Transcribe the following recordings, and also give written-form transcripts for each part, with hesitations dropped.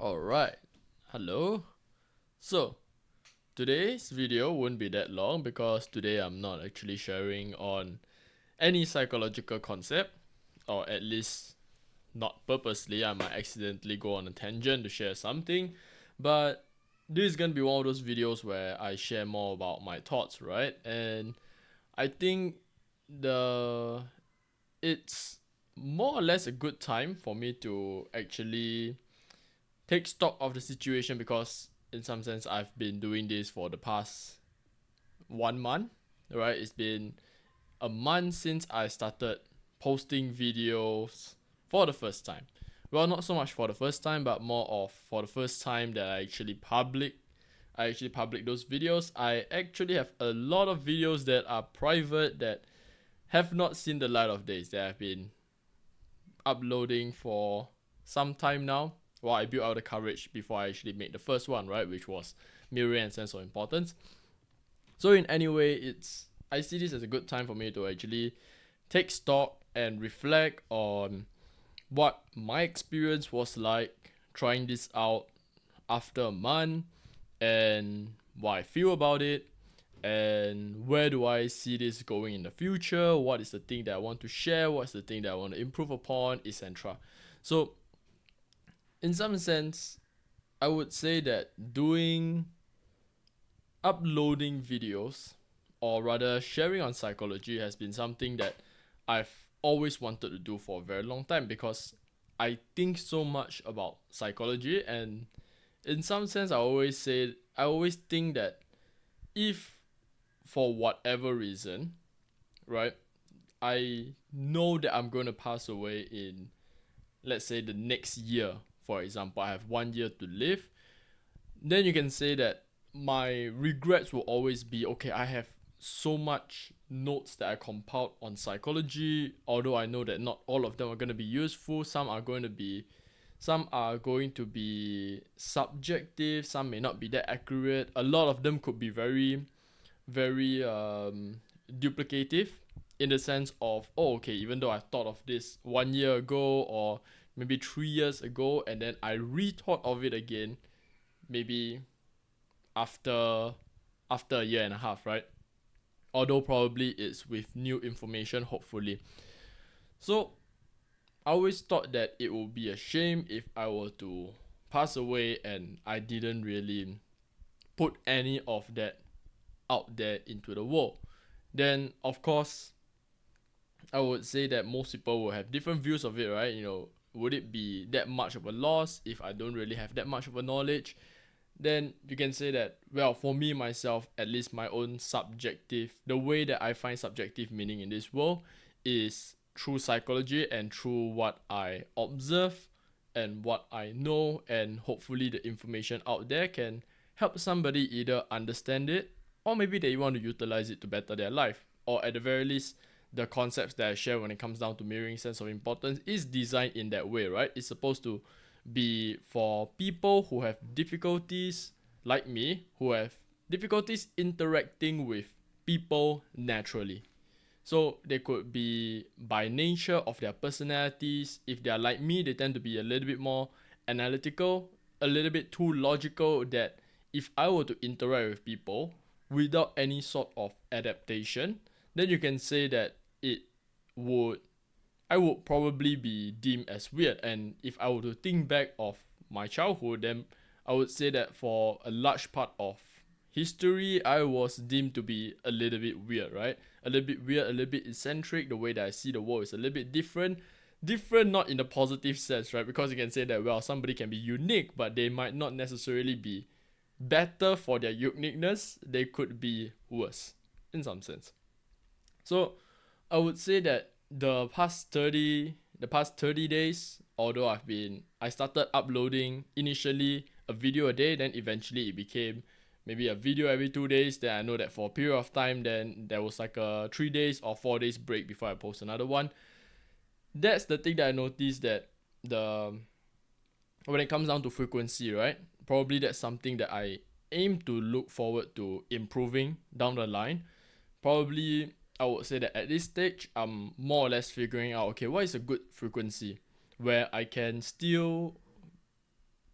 Alright, hello. So, today's video won't be that long because today I'm not actually sharing on any psychological concept, or at least not purposely. I might accidentally go on a tangent to share something, but this is gonna be one of those videos where I share more about my thoughts, right? And I think the it's more or less a good time for me to actually take stock of the situation because in some sense I've been doing this for the past 1 month, right? It's been a month since I started posting videos for the first time. Well, not so much for the first time, but more of for the first time that I actually public those videos. I actually have a lot of videos that are private that have not seen the light of days that I've been uploading for some time now. Well, I built out the courage before I actually made the first one, right? Which was mirroring and sense of importance. So in any way, I see this as a good time for me to actually take stock and reflect on what my experience was like trying this out after a month and what I feel about it and where do I see this going in the future, what is the thing that I want to share, what's the thing that I want to improve upon, etc. So in some sense I would say that doing uploading videos, or rather sharing on psychology, has been something that I've always wanted to do for a very long time because I think so much about psychology. And in some sense I always think that if for whatever reason, right, I know that I'm going to pass away in, let's say, the next year, for example, I have 1 year to live, then you can say that my regrets will always be okay, I have so much notes that I compiled on psychology, although I know that not all of them are going to be useful. Some are going to be subjective, some may not be that accurate. A lot of them could be very duplicative, in the sense of, oh, okay, even though I thought of this 1 year ago or maybe 3 years ago, and then I rethought of it again, maybe after a year and a half, right? Although probably it's with new information, hopefully. So I always thought that it would be a shame if I were to pass away and I didn't really put any of that out there into the world. Then of course I would say that most people will have different views of it, right? Would it be that much of a loss if I don't really have that much of a knowledge? Then you can say that, well, for me myself, at least my own subjective, the way that I find subjective meaning in this world is through psychology and through what I observe and what I know, and hopefully the information out there can help somebody either understand it, or maybe they want to utilize it to better their life, or at the very least the concepts that I share when it comes down to mirroring sense of importance is designed in that way, right? It's supposed to be for people who have difficulties, like me, who have difficulties interacting with people naturally. So they could be by nature of their personalities. If they are like me, they tend to be a little bit more analytical, a little bit too logical, that if I were to interact with people without any sort of adaptation, then you can say that it would I would probably be deemed as weird. And if I were to think back of my childhood, then I would say that for a large part of history, I was deemed to be a little bit weird, right? A little bit weird, a little bit eccentric. The way that I see the world is a little bit different. Different not in a positive sense, right? Because you can say that, well, somebody can be unique, but they might not necessarily be better for their uniqueness. They could be worse in some sense. So I would say that the past 30 days, although I started uploading initially a video a day, then eventually it became maybe a video every 2 days. Then I know that for a period of time, then there was like a 3 days or 4 days break before I post another one. That's the thing that I noticed, that the when it comes down to frequency, right? Probably that's something that I aim to look forward to improving down the line. Probably I would say that at this stage I'm more or less figuring out, okay, what is a good frequency where I can still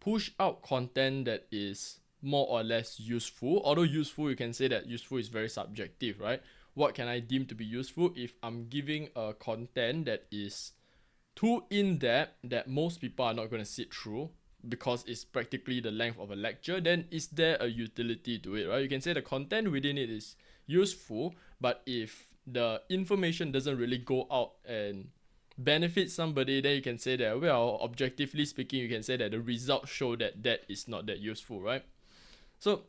push out content that is more or less useful. Although useful, you can say that useful is very subjective, right? What can I deem to be useful? If I'm giving a content that is too in-depth that most people are not going to sit through because it's practically the length of a lecture, then is there a utility to it, right? You can say the content within it is useful, but if the information doesn't really go out and benefit somebody, then you can say that, well, objectively speaking, you can say that the results show that that is not that useful, right? So,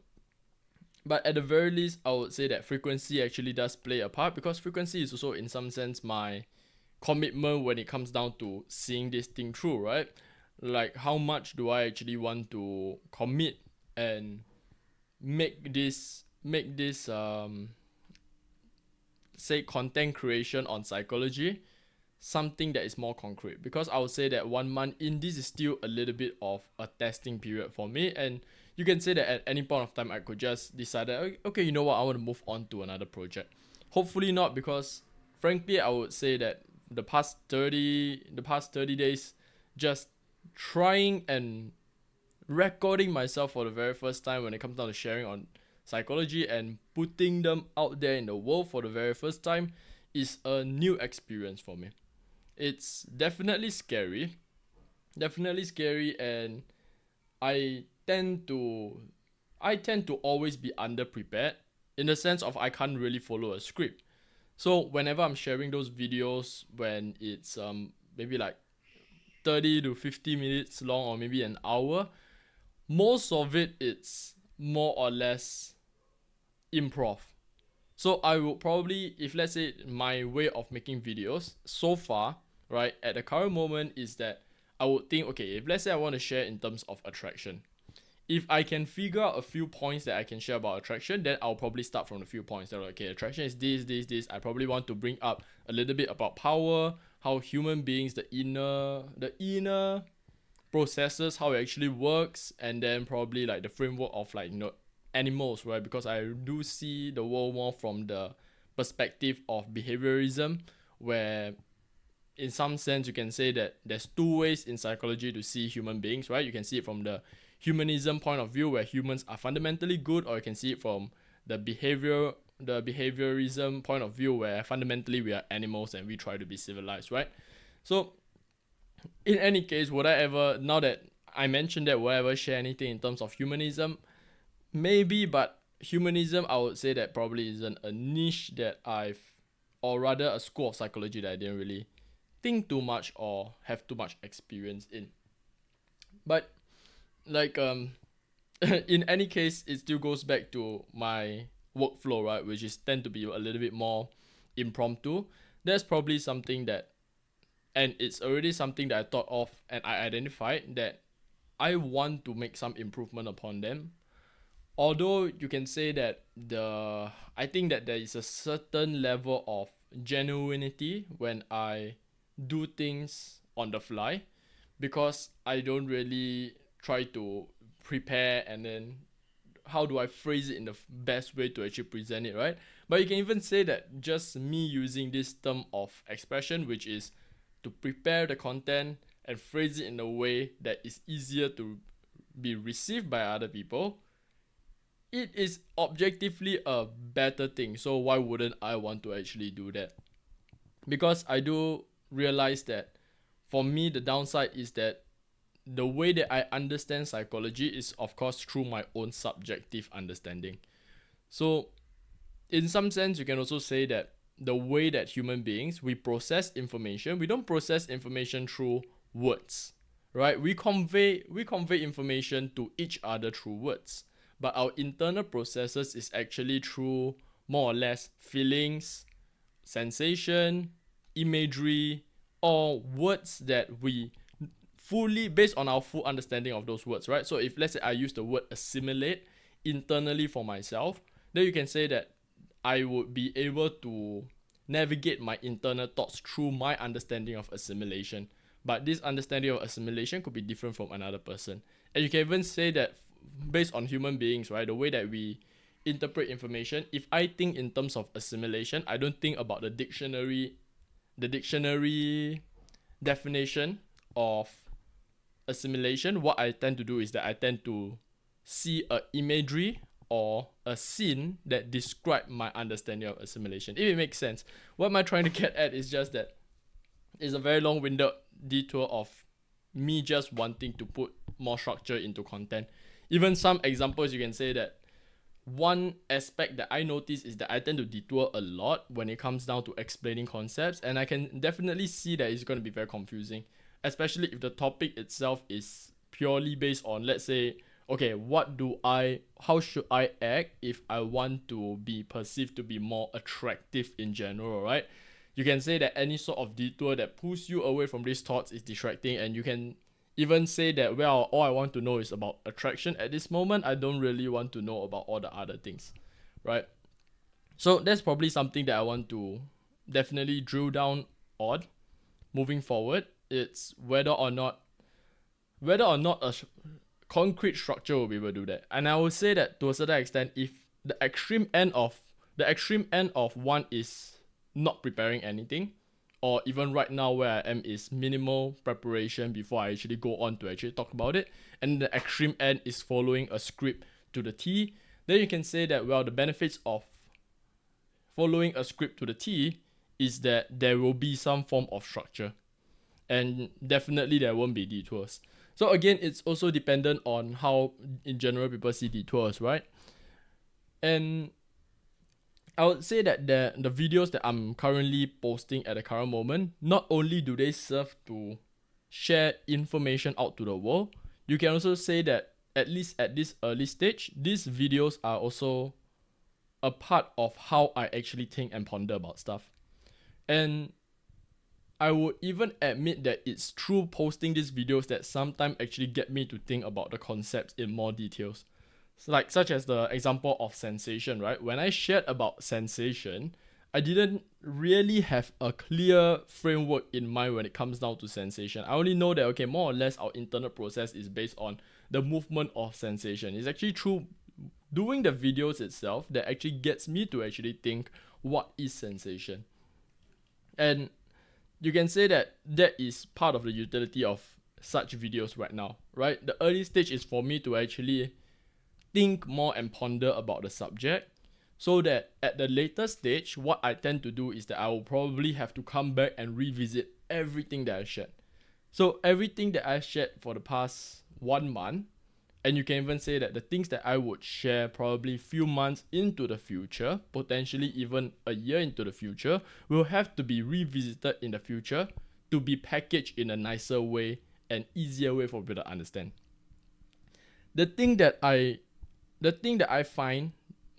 but at the very least, I would say that frequency actually does play a part, because frequency is also in some sense my commitment when it comes down to seeing this thing through, right? Like, how much do I actually want to commit and make this say content creation on psychology something that is more concrete? Because I would say that 1 month in, this is still a little bit of a testing period for me, and you can say that at any point of time I could just decide that, okay, you know what, I want to move on to another project. Hopefully not, because frankly I would say that the past 30 days, just trying and recording myself for the very first time when it comes down to sharing on psychology and putting them out there in the world for the very first time, is a new experience for me. It's definitely scary, and I tend to always be underprepared, in the sense of I can't really follow a script. So whenever I'm sharing those videos, when it's maybe like 30 to 50 minutes long, or maybe an hour, most of it it's more or less improv. So I would probably, if let's say my way of making videos so far, right, at the current moment, is that I would think, okay, if let's say I want to share in terms of attraction, if I can figure out a few points that I can share about attraction, then I'll probably start from the few points that are like, okay, attraction is this. I probably want to bring up a little bit about power, how human beings, the inner processes, how it actually works, and then probably like the framework of, like, animals, right? Because I do see the world more from the perspective of behaviorism, where in some sense you can say that there's two ways in psychology to see human beings, right? You can see it from the humanism point of view, where humans are fundamentally good, or you can see it from the behaviorism point of view, where fundamentally we are animals and we try to be civilized, right? So in any case, would I ever, now that I mentioned that, would I ever share anything in terms of humanism? Maybe, but humanism, I would say that probably isn't a niche that or rather a school of psychology that I didn't really think too much or have too much experience in. But like in any case, it still goes back to my workflow, right, which is tend to be a little bit more impromptu. That's probably something that, and it's already something that I thought of and I identified that I want to make some improvement upon them. Although you can say that I think that there is a certain level of genuinity when I do things on the fly, because I don't really try to prepare and then how do I phrase it in the best way to actually present it, right? But you can even say that just me using this term of expression, which is to prepare the content and phrase it in a way that is easier to be received by other people, it is objectively a better thing. So why wouldn't I want to actually do that? Because I do realize that for me, the downside is that the way that I understand psychology is, of course, through my own subjective understanding. So in some sense, you can also say that the way that human beings, we process information, we don't process information through words, right? We convey information to each other through words, but our internal processes is actually through more or less feelings, sensation, imagery, or words that we fully, based on our full understanding of those words, right? So if let's say I use the word assimilate internally for myself, then you can say that I would be able to navigate my internal thoughts through my understanding of assimilation. But this understanding of assimilation could be different from another person. And you can even say that based on human beings, right, the way that we interpret information, if I think in terms of assimilation, I don't think about the dictionary definition of assimilation, what I tend to do is that I tend to see a imagery or a scene that describe my understanding of assimilation. If it makes sense. What am I trying to get at is just that it's a very long-winded detour of me just wanting to put more structure into content. Even some examples, you can say that one aspect that I notice is that I tend to detour a lot when it comes down to explaining concepts, and I can definitely see that it's going to be very confusing, especially if the topic itself is purely based on, let's say, okay, how should I act if I want to be perceived to be more attractive in general, right? You can say that any sort of detour that pulls you away from these thoughts is distracting, and you can even say that, well, all I want to know is about attraction at this moment. I don't really want to know about all the other things, right? So that's probably something that I want to definitely drill down on moving forward. It's whether or not a concrete structure will be able to do that. And I would say that to a certain extent, if the extreme end of one is not preparing anything, or even right now where I am is minimal preparation before I actually go on to actually talk about it, and the extreme end is following a script to the T, then you can say that, well, the benefits of following a script to the T is that there will be some form of structure, and definitely there won't be detours. So again, it's also dependent on how in general people see detours, right? And I would say that the videos that I'm currently posting at the current moment, not only do they serve to share information out to the world, you can also say that at least at this early stage, these videos are also a part of how I actually think and ponder about stuff. And I would even admit that it's through posting these videos that sometimes actually get me to think about the concepts in more details. Such as the example of sensation, right? When I shared about sensation, I didn't really have a clear framework in mind when it comes down to sensation. I only know that, okay, more or less our internal process is based on the movement of sensation. It's actually through doing the videos itself that actually gets me to actually think, what is sensation? And you can say that that is part of the utility of such videos right now, right? The early stage is for me to actually think more and ponder about the subject, so that at the later stage, what I tend to do is that I will probably have to come back and revisit everything that I shared. So everything that I shared for the past 1 month, and you can even say that the things that I would share probably few months into the future, potentially even a year into the future, will have to be revisited in the future to be packaged in a nicer way and easier way for people to understand. The thing that I find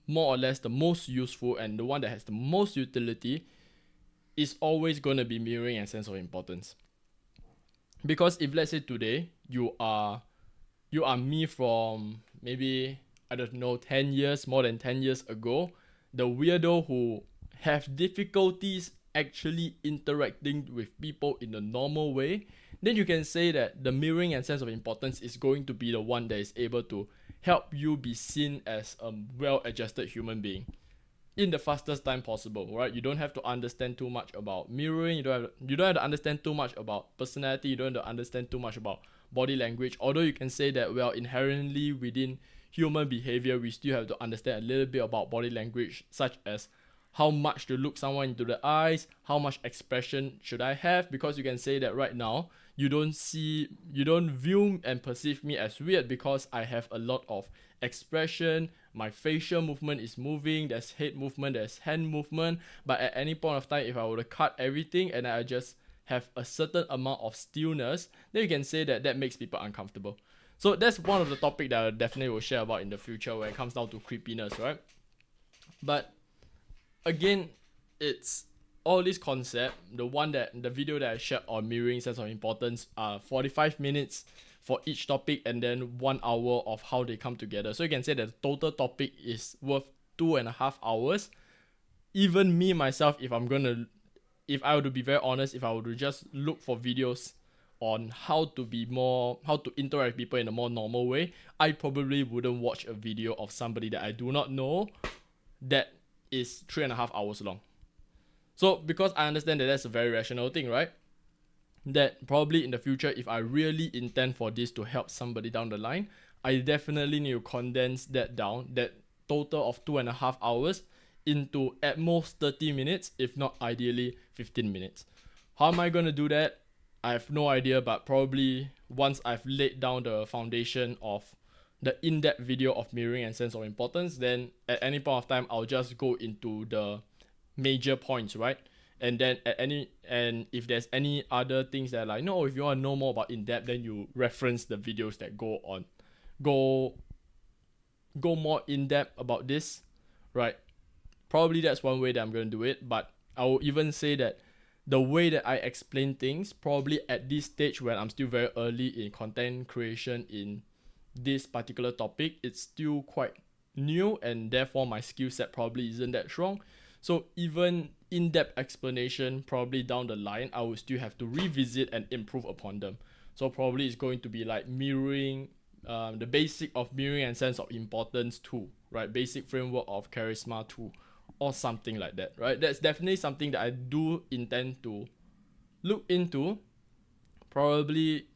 more or less the most useful and the one that has the most utility is always going to be mirroring and sense of importance. Because if, let's say, today you are me from maybe, I don't know, 10 years, more than 10 years ago, the weirdo who have difficulties actually interacting with people in a normal way, then you can say that the mirroring and sense of importance is going to be the one that is able to help you be seen as a well-adjusted human being in the fastest time possible, right? You don't have to understand too much about mirroring, you don't have to understand too much about personality, you don't have to understand too much about body language, although you can say that, well, inherently within human behavior, we still have to understand a little bit about body language, such as how much to look someone into the eyes, how much expression should I have, because you can say that right now, you don't view and perceive me as weird because I have a lot of expression, my facial movement is moving, there's head movement, there's hand movement, but at any point of time, if I were to cut everything and I just have a certain amount of stillness, then you can say that that makes people uncomfortable. So that's one of the topics that I definitely will share about in the future when it comes down to creepiness, right? But again, it's all this concept, the video that I shared on mirroring sense of importance, 45 minutes for each topic and then 1 hour of how they come together. So you can say that the total topic is worth 2.5 hours. Even me myself, if I were to be very honest, if I were to just look for videos on how to interact with people in a more normal way, I probably wouldn't watch a video of somebody that I do not know that is 3.5 hours long. So because I understand that that's a very rational thing, right? that probably in the future, if I really intend for this to help somebody down the line, I definitely need to condense that down, that total of 2.5 hours, into at most 30 minutes, if not ideally 15 minutes. How am I going to do that? I have no idea, but probably once I've laid down the foundation of the in-depth video of mirroring and sense of importance, then at any point of time, I'll just go into the major points, right? And then and if there's any other things that like, no, if you want to know more about in-depth, then you reference the videos that go more in-depth about this, right? Probably that's one way that I'm going to do it, but I will even say that the way that I explain things, probably at this stage when I'm still very early in content creation in this particular topic, it's still quite new, and therefore my skill set probably isn't that strong. So even in-depth explanation, probably down the line, I will still have to revisit and improve upon them. So probably it's going to be like mirroring, the basic of mirroring and sense of importance 2, right? Basic framework of charisma 2, or something like that, right? That's definitely something that I do intend to look into. Probably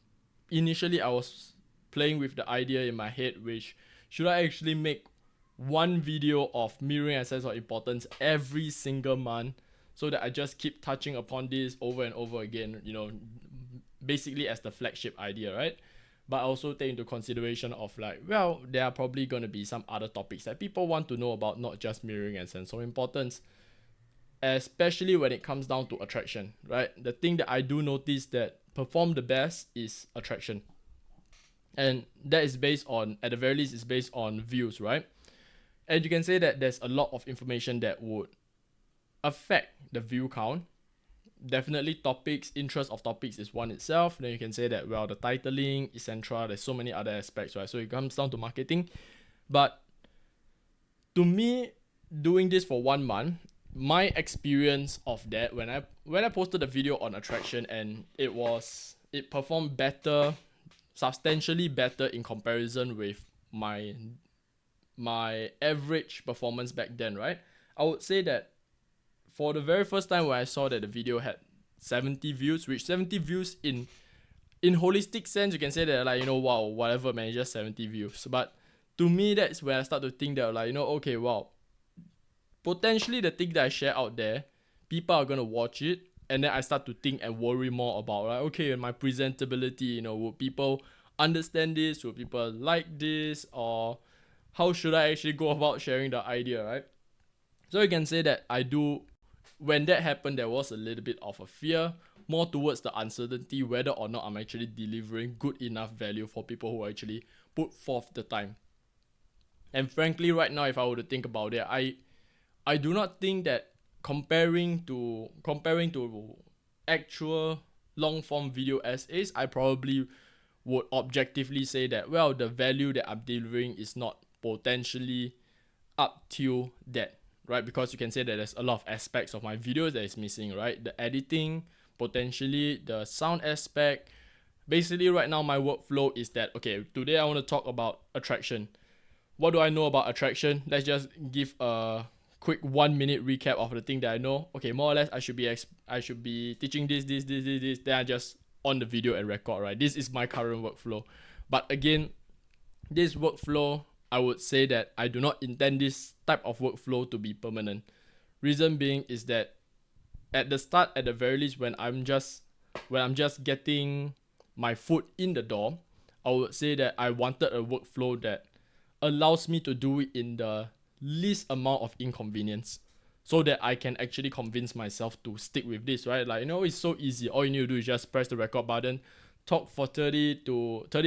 initially I was playing with the idea in my head, which should I actually make one video of mirroring and sense of importance every single month, so that I just keep touching upon this over and over again, basically as the flagship idea, right? But I also take into consideration of like, well, there are probably going to be some other topics that people want to know about, not just mirroring and sense of importance, especially when it comes down to attraction, right? The thing that I do notice that perform the best is attraction. And that is based on, at the very least, is based on views, right? And you can say that there's a lot of information that would affect the view count. Definitely topics, interest of topics is one itself. Then you can say that, well, the titling, etc. There's so many other aspects, right? So it comes down to marketing. But to me, doing this for 1 month, my experience of that, when I posted a video on attraction, and it performed better, substantially better in comparison with my average performance back then, right? I would say that for the very first time when I saw that the video had 70 views, which 70 views in holistic sense, you can say that like, wow, whatever man, just 70 views. But to me, that's when I start to think that like, okay, wow, potentially the thing that I share out there, people are gonna watch it, and then I start to think and worry more about like, okay, my presentability, would people understand this? Would people like this? Or how should I actually go about sharing the idea, right? So you can say that when that happened, there was a little bit of a fear, more towards the uncertainty whether or not I'm actually delivering good enough value for people who actually put forth the time. And frankly, right now, if I were to think about it, I do not think that comparing to actual long form video essays, I probably would objectively say that, well, the value that I'm delivering is not potentially up to that, right? Because you can say that there's a lot of aspects of my videos that is missing, right? The editing, potentially the sound aspect. Basically, right now, my workflow is that, okay, today I want to talk about attraction. What do I know about attraction? Let's just give a quick 1 minute recap of the thing that I know. Okay, more or less, I should be teaching this. Then I just on the video and record, right? This is my current workflow. But again, this workflow, I would say that I do not intend this type of workflow to be permanent. Reason being is that at the start, at the very least, when I'm just getting my foot in the door, I would say that I wanted a workflow that allows me to do it in the least amount of inconvenience, so that I can actually convince myself to stick with this, right? Like, it's so easy. All you need to do is just press the record button, talk for 30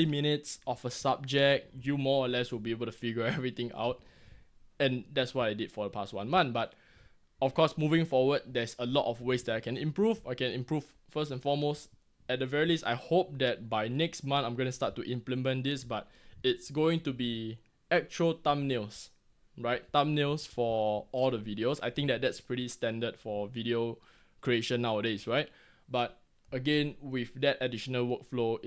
minutes of a subject. You more or less will be able to figure everything out. And that's what I did for the past 1 month. But of course, moving forward, there's a lot of ways that I can improve. I can improve first and foremost. At the very least, I hope that by next month, I'm going to start to implement this, but it's going to be actual thumbnails, right? Thumbnails for all the videos. I think that that's pretty standard for video creation nowadays, right? But again, with that additional workflow,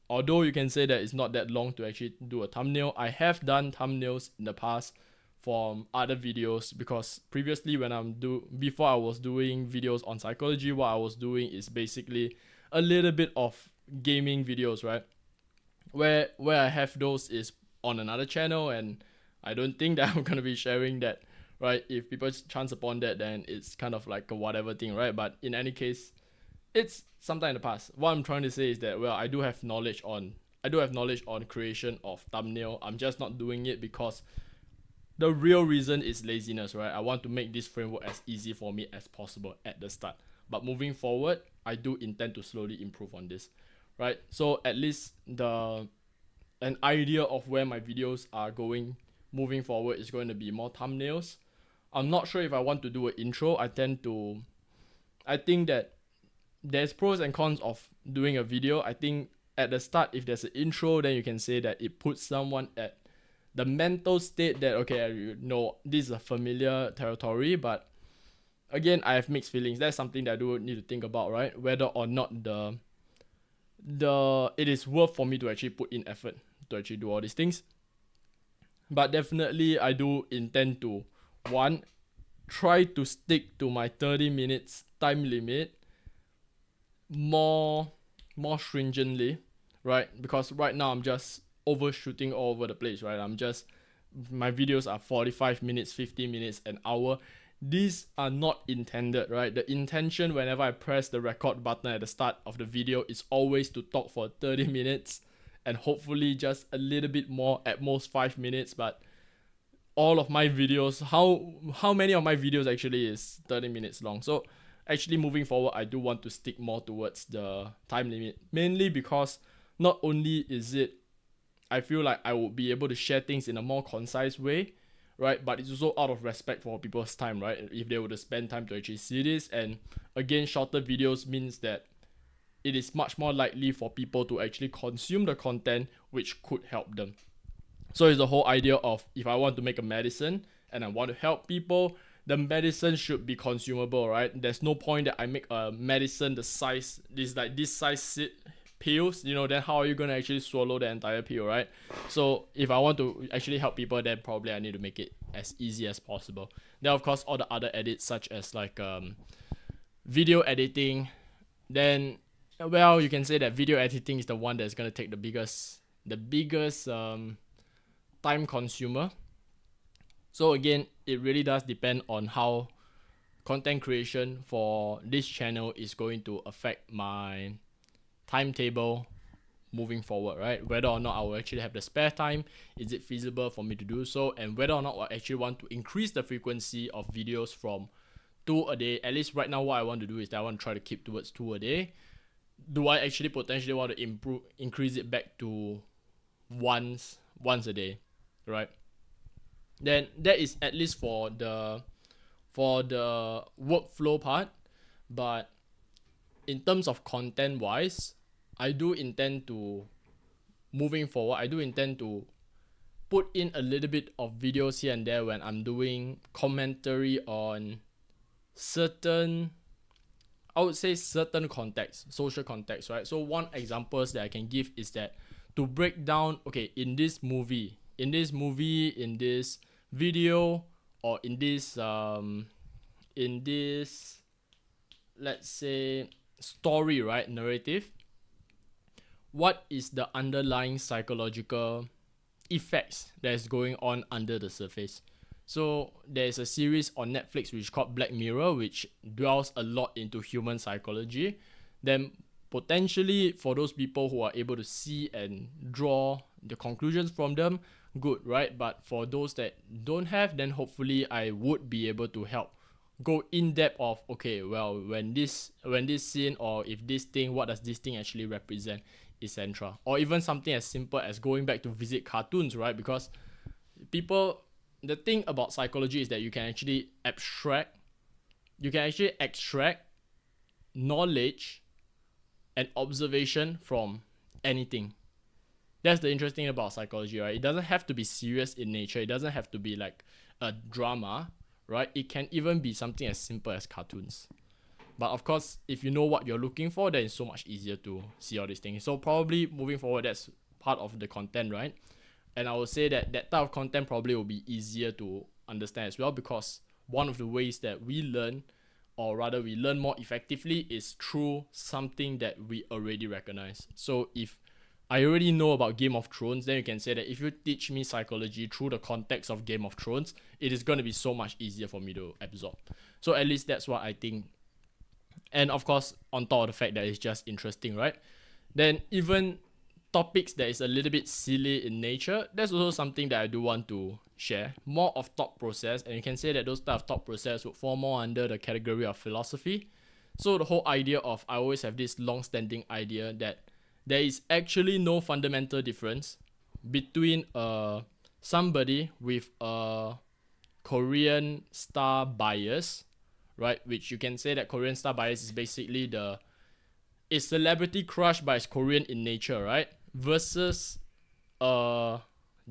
although you can say that it's not that long to actually do a thumbnail. I have done thumbnails in the past from other videos, because previously before I was doing videos on psychology, what I was doing is basically a little bit of gaming videos, right? Where I have those is on another channel, and I don't think that I'm gonna be sharing that, right? If people chance upon that, then it's kind of like a whatever thing, right? But in any case, it's sometime in the past. What I'm trying to say is that, well, I do have knowledge on creation of thumbnail. I'm just not doing it because the real reason is laziness, right? I want to make this framework as easy for me as possible at the start. But moving forward, I do intend to slowly improve on this, right? So at least an idea of where my videos are going moving forward is going to be more thumbnails. I'm not sure if I want to do an intro. I think that there's pros and cons of doing a video. I think at the start, if there's an intro, then you can say that it puts someone at the mental state that, okay, you know, this is a familiar territory. But again, I have mixed feelings. That's something that I do need to think about, right? Whether or not it is worth for me to actually put in effort to actually do all these things. But definitely I do intend to, one, try to stick to my 30 minutes time limit more stringently, right? Because right now I'm just overshooting all over the place, right? My videos are 45 minutes, 50 minutes, an hour. These are not intended, right? The intention whenever I press the record button at the start of the video is always to talk for 30 minutes and hopefully just a little bit more, at most 5 minutes. But all of my videos, how many of my videos actually is 30 minutes long? So actually moving forward, I do want to stick more towards the time limit, mainly because not only is it, I feel like I would be able to share things in a more concise way, right? But it's also out of respect for people's time, right? If they were to spend time to actually see this. And again, shorter videos means that it is much more likely for people to actually consume the content, which could help them. So it's the whole idea of, if I want to make a medicine and I want to help people, the medicine should be consumable, right? There's no point that I make a medicine the size, this size pills, then how are you going to actually swallow the entire pill, right? So if I want to actually help people, then probably I need to make it as easy as possible. Then of course all the other edits, such as like video editing, then, well, you can say that video editing is the one that's going to take the biggest time consumer. So again, it really does depend on how content creation for this channel is going to affect my timetable moving forward, right? Whether or not I will actually have the spare time, is it feasible for me to do so, and whether or not I actually want to increase the frequency of videos from 2 a day. At least right now, what I want to do is that I want to try to keep towards 2 a day. Do I actually potentially want to increase it back to once a day, right? Then that is at least for the workflow part. But in terms of content wise, moving forward, I do intend to put in a little bit of videos here and there when I'm doing commentary on certain context, social context, right? So one examples that I can give is that, to break down, okay, in this video, or in this let's say story, right, narrative, what is the underlying psychological effects that is going on under the surface? So there's a series on Netflix which is called Black Mirror, which dwells a lot into human psychology. Then potentially for those people who are able to see and draw the conclusions from them, good, right? But for those that don't have, then hopefully I would be able to help go in depth of, okay, well, when this scene, or if this thing, what does this thing actually represent, etc. Or even something as simple as going back to visit cartoons, right? Because the thing about psychology is that you can actually extract knowledge and observation from anything. That's the interesting thing about psychology, right? It doesn't have to be serious in nature. It doesn't have to be like a drama, right? It can even be something as simple as cartoons. But of course, if you know what you're looking for, then it's so much easier to see all these things. So probably moving forward, that's part of the content, right? And I would say that type of content probably will be easier to understand as well, because one of the ways that we learn, or rather we learn more effectively, is through something that we already recognize. So if I already know about Game of Thrones, then you can say that if you teach me psychology through the context of Game of Thrones, it is going to be so much easier for me to absorb. So at least that's what I think. And of course, on top of the fact that it's just interesting, right? Then even topics that is a little bit silly in nature, that's also something that I do want to share. More of thought process, and you can say that those type of thought process would fall more under the category of philosophy. So the whole idea of, I always have this long-standing idea that there is actually no fundamental difference between somebody with a Korean star bias, right? Which you can say that Korean star bias is basically it's celebrity crush but it's Korean in nature, right? Versus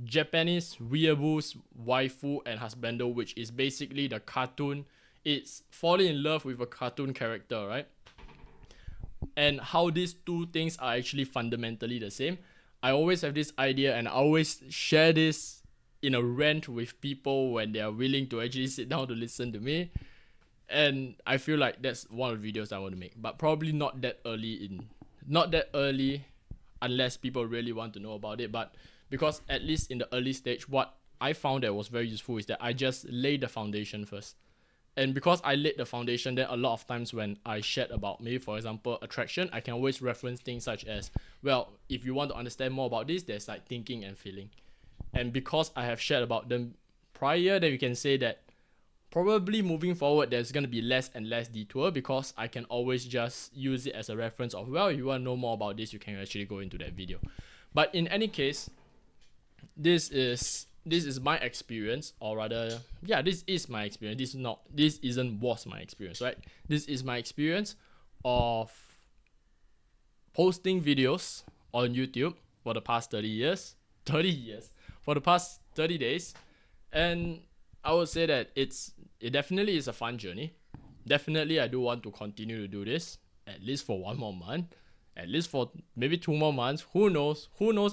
Japanese weeaboos waifu and husbando, which is basically the cartoon. It's falling in love with a cartoon character, right? And how these two things are actually fundamentally the same. I always have this idea, and I always share this in a rant with people when they are willing to actually sit down to listen to me. And I feel like that's one of the videos I want to make, but probably not that early unless people really want to know about it. But because at least in the early stage, what I found that was very useful is that I just lay the foundation first. And because I laid the foundation, then a lot of times when I shared about, maybe for example, attraction, I can always reference things such as, well, if you want to understand more about this, there's like thinking and feeling. And because I have shared about them prior, then we can say that probably moving forward, there's going to be less and less detour, because I can always just use it as a reference of, well, if you want to know more about this, you can actually go into that video. But in any case, this is my experience, or rather, yeah, this is my experience. Was my experience, right? This is my experience of posting videos on YouTube for the past 30 years, for the past 30 days. And I would say that it definitely is a fun journey. Definitely, I do want to continue to do this at least for 1 more month, at least for maybe 2 more months. Who knows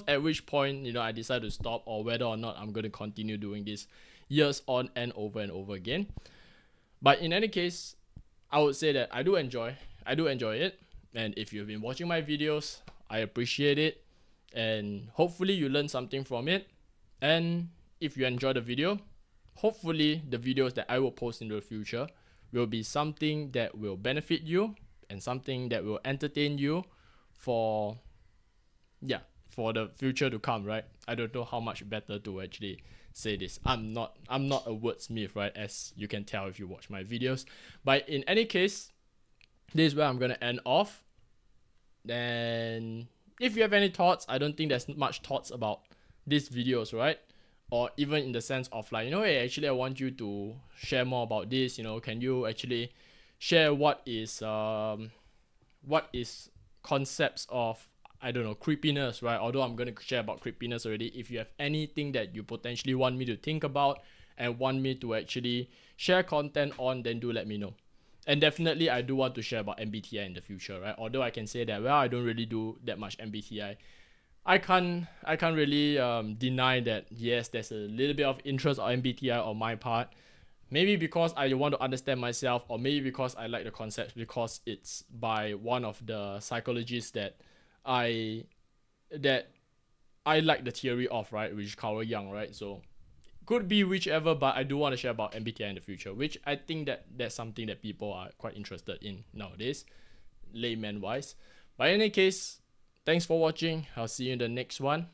at which point, I decide to stop, or whether or not I'm going to continue doing this years on and over again. But in any case, I would say that I do enjoy it. And if you've been watching my videos, I appreciate it, and hopefully you learn something from it. And if you enjoy the video, hopefully the videos that I will post in the future will be something that will benefit you and something that will entertain you for the future to come, right? I don't know how much better to actually say this. I'm not a wordsmith, right? As you can tell if you watch my videos. But in any case, this is where I'm gonna end off. Then if you have any thoughts, I don't think there's much thoughts about these videos, right? Or even in the sense of like, hey, actually I want you to share more about this, can you actually share what is concepts of, I don't know, creepiness, right? Although I'm going to share about creepiness already. If you have anything that you potentially want me to think about and want me to actually share content on, then do let me know. And definitely I do want to share about MBTI in the future, right? Although I can say that, well, I don't really do that much MBTI. I can't really deny that, yes, there's a little bit of interest on MBTI on my part. Maybe because I want to understand myself, or maybe because I like the concepts, because it's by one of the psychologists that I like the theory of, right, which is Carl Jung, right? So could be whichever, but I do want to share about MBTI in the future, which I think that's something that people are quite interested in nowadays, layman wise. But in any case, thanks for watching. I'll see you in the next one.